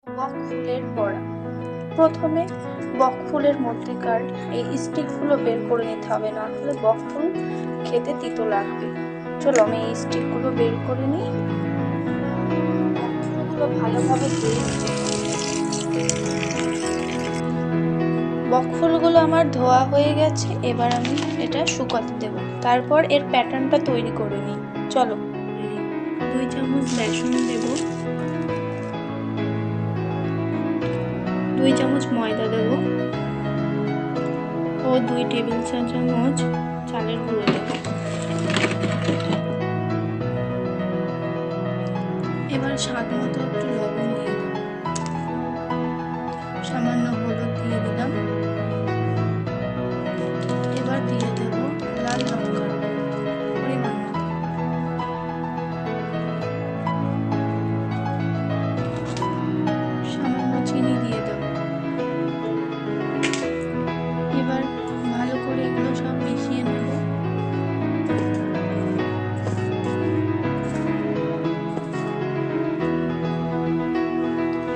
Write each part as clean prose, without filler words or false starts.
বক ফুলের বড়া। প্রথমে বক ফুলের মধ্যেকার এই স্টিকগুলো বের করে নিতে হবে, না হলে বক ফুল খেতে তিতো লাগবে। চলো আমি এই স্টিকগুলো বের করে নিই। বক ফুলগুলো ভালোভাবে ধুয়ে নিতে হবে। বক ফুলগুলো আমার ধোয়া হয়ে গেছে, এবার আমি এটা শুকাতে দেব। তারপর এর প্যাটার্নটা তৈরি করে নিই। চলো। 2 চামচ বেসন দেব, 2 চামচ ময়দা দেব ও 2 টেবিল চামচ চালের গুঁড়ো দেব। এবার স্বাদ মতো একটু লবণ দিয়ে দেব, সামান্য হলুদ দিয়ে দিলাম। এবার দিয়ে দেব লাল লঙ্কার পরিমাণ মতো, সামান্য চিনি দিয়ে দেব। এবার ভালো করে এগুলো সব মিশিয়ে নেব।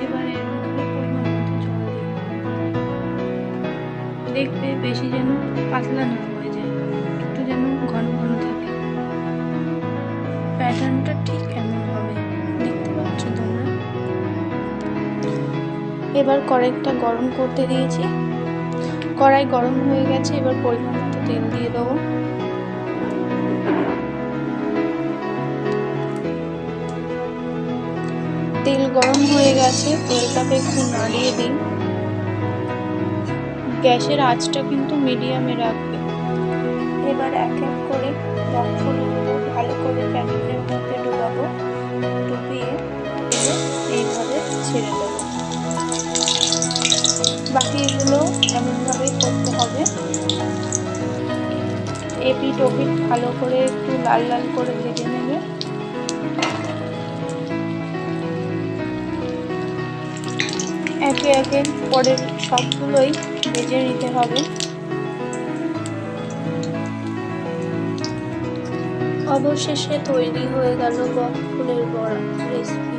এবার এর মধ্যে পরিমাণ মতো জল দিয়ে দেখবে বেশি যেন পাতলা না হয়ে যায়, একটু যেন ঘন ঘন থাকে। প্যাটার্নটা ঠিক এমন হবে, দেখতে পাচ্ছ তোমরা। এবার কড়াইটা গরম করতে দিয়েছি, কড়াই গরম হয়ে গেছে। এবার পরিমাণ মতো তেল দিয়ে দেবো। তেল গরম হয়ে গেছে, তেলটাকে একটু নাড়িয়ে দিন। গ্যাসের আঁচটা কিন্তু মিডিয়ামে রাখবে। এবার এক এক করে বক ফুলগুলো ভালো করে প্যাকেটের মধ্যে ডোবাবো, ডুবিয়ে এইভাবে ছেড়ে দেবো। বাকি এগুলো এমনভাবেই করতে হবে। এপিট ওপিট ভালো করে একটু লাল লাল করে ভেজে নেবে। একে একে পরের সবগুলোই ভেজে নিতে হবে। অবশেষে তৈরি হয়ে গেল বক ফুলের বড়া রেসিপি।